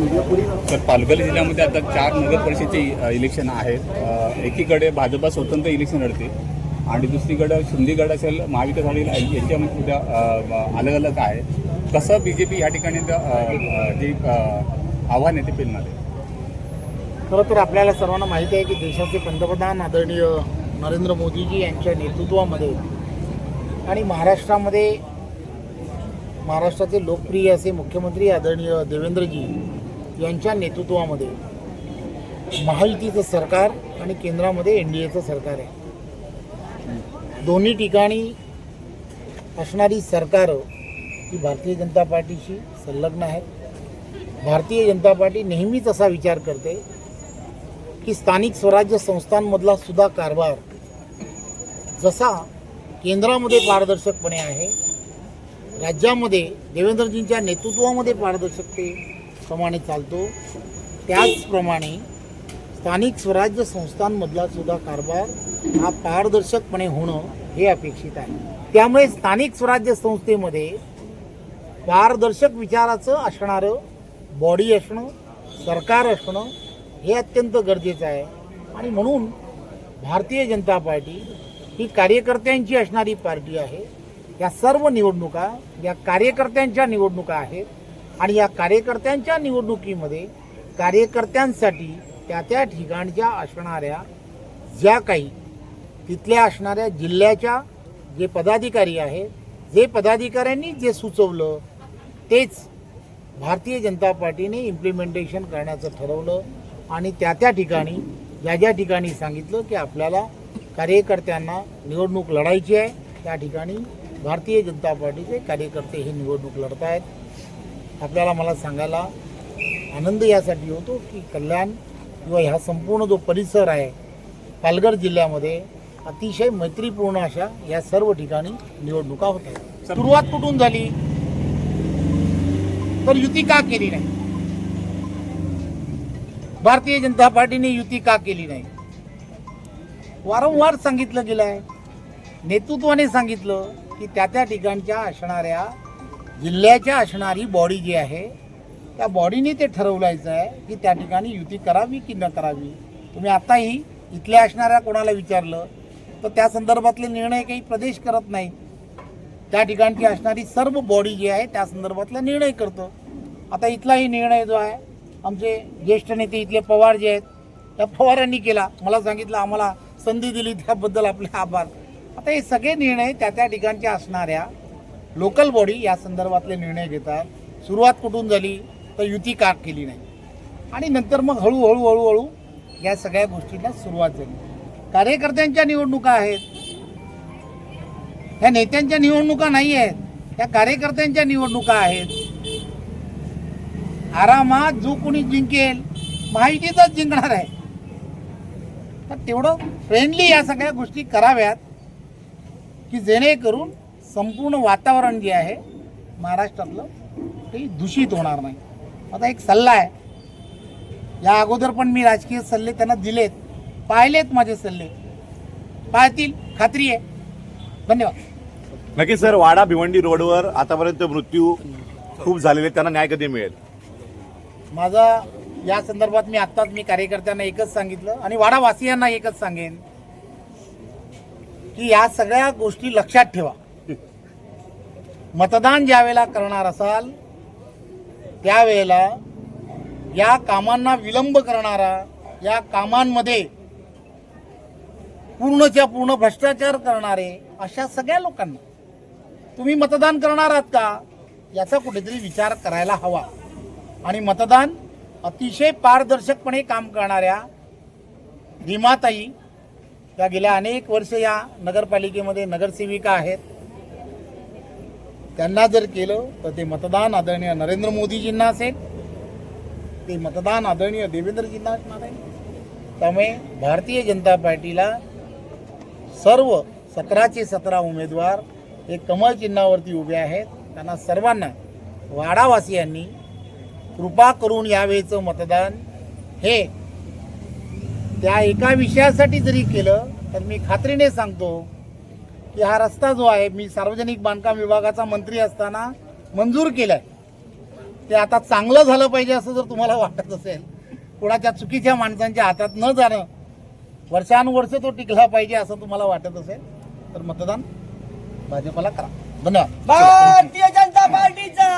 तर पालघर जिल्ह्यामध्ये आता 4 नगर परिषदेचे इलेक्शन आहेत. एकीकडे भाजपा स्वतंत्र इलेक्शन लढते आणि दुसरीकडे शिंदे गट असेल, महाविकास आघाडी यांच्यामध्ये उद्या अलग अलग आहे. कसं BJP या ठिकाणी जे आव्हान आहे ते पेलणार आहे? खरं तर आपल्याला सर्वांना माहिती आहे की देशाचे पंतप्रधान आदरणीय नरेंद्र मोदीजी यांच्या नेतृत्वामध्ये आणि महाराष्ट्राचे लोकप्रिय असे मुख्यमंत्री आदरणीय देवेंद्रजी यांच्या नेतृत्वामध्ये महायुतीचं सरकार आणि केंद्रामध्ये NDAचं सरकार आहे. दोन्ही ठिकाणी असणारी सरकारं ही भारतीय जनता पार्टीशी संलग्न आहेत. भारतीय जनता पार्टी नेहमीच असा विचार करते की स्थानिक स्वराज्य संस्थांमधला सुद्धा कारभार जसा केंद्रामध्ये पारदर्शकपणे आहे, राज्यामध्ये देवेंद्रजींच्या नेतृत्वामध्ये पारदर्शकतेप्रमाणे चालतो, त्याचप्रमाणे स्थानिक स्वराज्य संस्थांमधला सुद्धा कारभार हा पारदर्शकपणे होणं हे अपेक्षित आहे. त्यामुळे स्थानिक स्वराज्य संस्थेमध्ये पारदर्शक विचाराचं असणारं बॉडी असणं, सरकार असणं हे अत्यंत गरजेचं आहे. आणि म्हणून भारतीय जनता पार्टी ही कार्यकर्त्यांची असणारी पार्टी आहे. या सर्व निवडणुका या कार्यकर्त्यांच्या निवडणुका आहेत आणि या कार्यकर्त्यांच्या निवडणुकीमध्ये कार्यकर्त्यांसाठी त्या ठिकाणच्या असणाऱ्या ज्या काही तिथल्या असणाऱ्या जिल्ह्याच्या जे पदाधिकारी आहेत, जे पदाधिकाऱ्यांनी जे सुचवलं तेच भारतीय जनता पार्टीने इम्प्लिमेंटेशन करण्याचं ठरवलं आणि त्या ठिकाणी ज्या ठिकाणी सांगितलं की आपल्याला कार्यकर्त्यांना निवडणूक लढायची आहे, त्या ठिकाणी भारतीय जनता पार्टीचे कार्यकर्ते ही निवडणूक लढत आहेत. आपल्याला मला सांगायला आनंद यासाठी होतो की कल्याण किंवा ह्या संपूर्ण जो परिसर आहे पालघर जिल्ह्यामध्ये अतिशय मैत्रीपूर्ण अशा या सर्व ठिकाणी निवडणुका होत आहेत. सुरुवात कुठून झाली तर युती का केली नाही? भारतीय जनता पार्टीने युती का केली नाही? वारंवार सांगितलं गेलं आहे, नेतृत्वाने सांगितलं की त्या ठिकाणच्या असणाऱ्या जिल्ह्याच्या असणारी बॉडी जी आहे त्या बॉडीने ते ठरवलायचं आहे की त्या ठिकाणी युती करावी की न करावी. तुम्ही आताही इथल्या असणाऱ्या कोणाला विचारलं तर त्या संदर्भातले निर्णय काही प्रदेश करत नाहीत. त्या ठिकाणची असणारी सर्व बॉडी जी आहे त्या संदर्भातला निर्णय करतं. आता इथलाही निर्णय जो आहे आमचे ज्येष्ठ नेते इथले पवार जे आहेत त्या पवारांनी केला, मला सांगितलं आम्हाला संधी दिली त्याबद्दल आपले आभार. आता हे सगळे निर्णय त्या ठिकाणच्या असणाऱ्या लोकल बॉडी या संदर्भातले निर्णय घेतात. सुरुवात कुठून झाली तर युती का केली नाही आणि नंतर मग हळूहळू या सगळ्या गोष्टींना सुरुवात झाली. कार्यकर्त्यांच्या निवडणुका आहेत, ह्या नेत्यांच्या निवडणुका नाही आहेत, ह्या कार्यकर्त्यांच्या निवडणुका आहेत. आरामात जो कोणी जिंकेल महायुतीचाच जिंकणार आहे. तर तेवढं फ्रेंडली या सगळ्या गोष्टी कराव्यात की जेणेकरून संपूर्ण वातावरण जे आहे महाराष्ट्रातलं काही दूषित होणार नाही. आता एक सल्ला आहे, या अगोदर पण मी राजकीय सल्ले त्यांना दिलेत, पाहिलेत माझे सल्ले, पाहतील, खात्री आहे. धन्यवाद. नक्की सर, वाडा भिवंडी रोडवर आतापर्यंत मृत्यू खूप झालेले, त्यांना न्याय कधी मिळेल? माझा या संदर्भात मी कार्यकर्त्यांना एकच सांगितलं आणि वाडावासियांना एकच सांगेन की या सगळ्या गोष्टी लक्षात ठेवा. मतदान ज्या वेळेला करणार असाल त्यावेळेला या कामांना विलंब करणारा, या कामांमध्ये पूर्णच्या पूर्ण भ्रष्टाचार करणारे अशा सगळ्या लोकांना तुम्ही मतदान करणार आहात का याचा कुठेतरी विचार करायला हवा. आणि मतदान अतिशय पारदर्शकपणे काम करणाऱ्या रीमाताई त्या गेल्या अनेक वर्ष या नगरपालिकेमध्ये नगरसेविका आहेत. त्यांना जर केलं तर ते मतदान आदरणीय नरेंद्र मोदीजींना असेल, ते मतदान आदरणीय देवेंद्रजींना असणार आहे. त्यामुळे भारतीय जनता पार्टीला सर्व 17चे 17 उमेदवार हे कमळ चिन्हावरती उभे आहेत. त्यांना सर्वांना वाडावासियांनी कृपा करून यावेळेचं मतदान हे त्या एका विषयासाठी जरी केलं तर मी खात्रीने सांगतो की हा रस्ता जो आहे मी सार्वजनिक बांधकाम विभागाचा मंत्री असताना मंजूर केलाय, ते आता चांगलं झालं पाहिजे असं जर तुम्हाला वाटत असेल, कुणाच्या चुकीच्या माणसांच्या हातात न जाणं, वर्षानुवर्ष तो टिकला पाहिजे असं तुम्हाला वाटत असेल तर मतदान भाजपला करा. धन्यवाद. भारतीय जनता पार्टीचा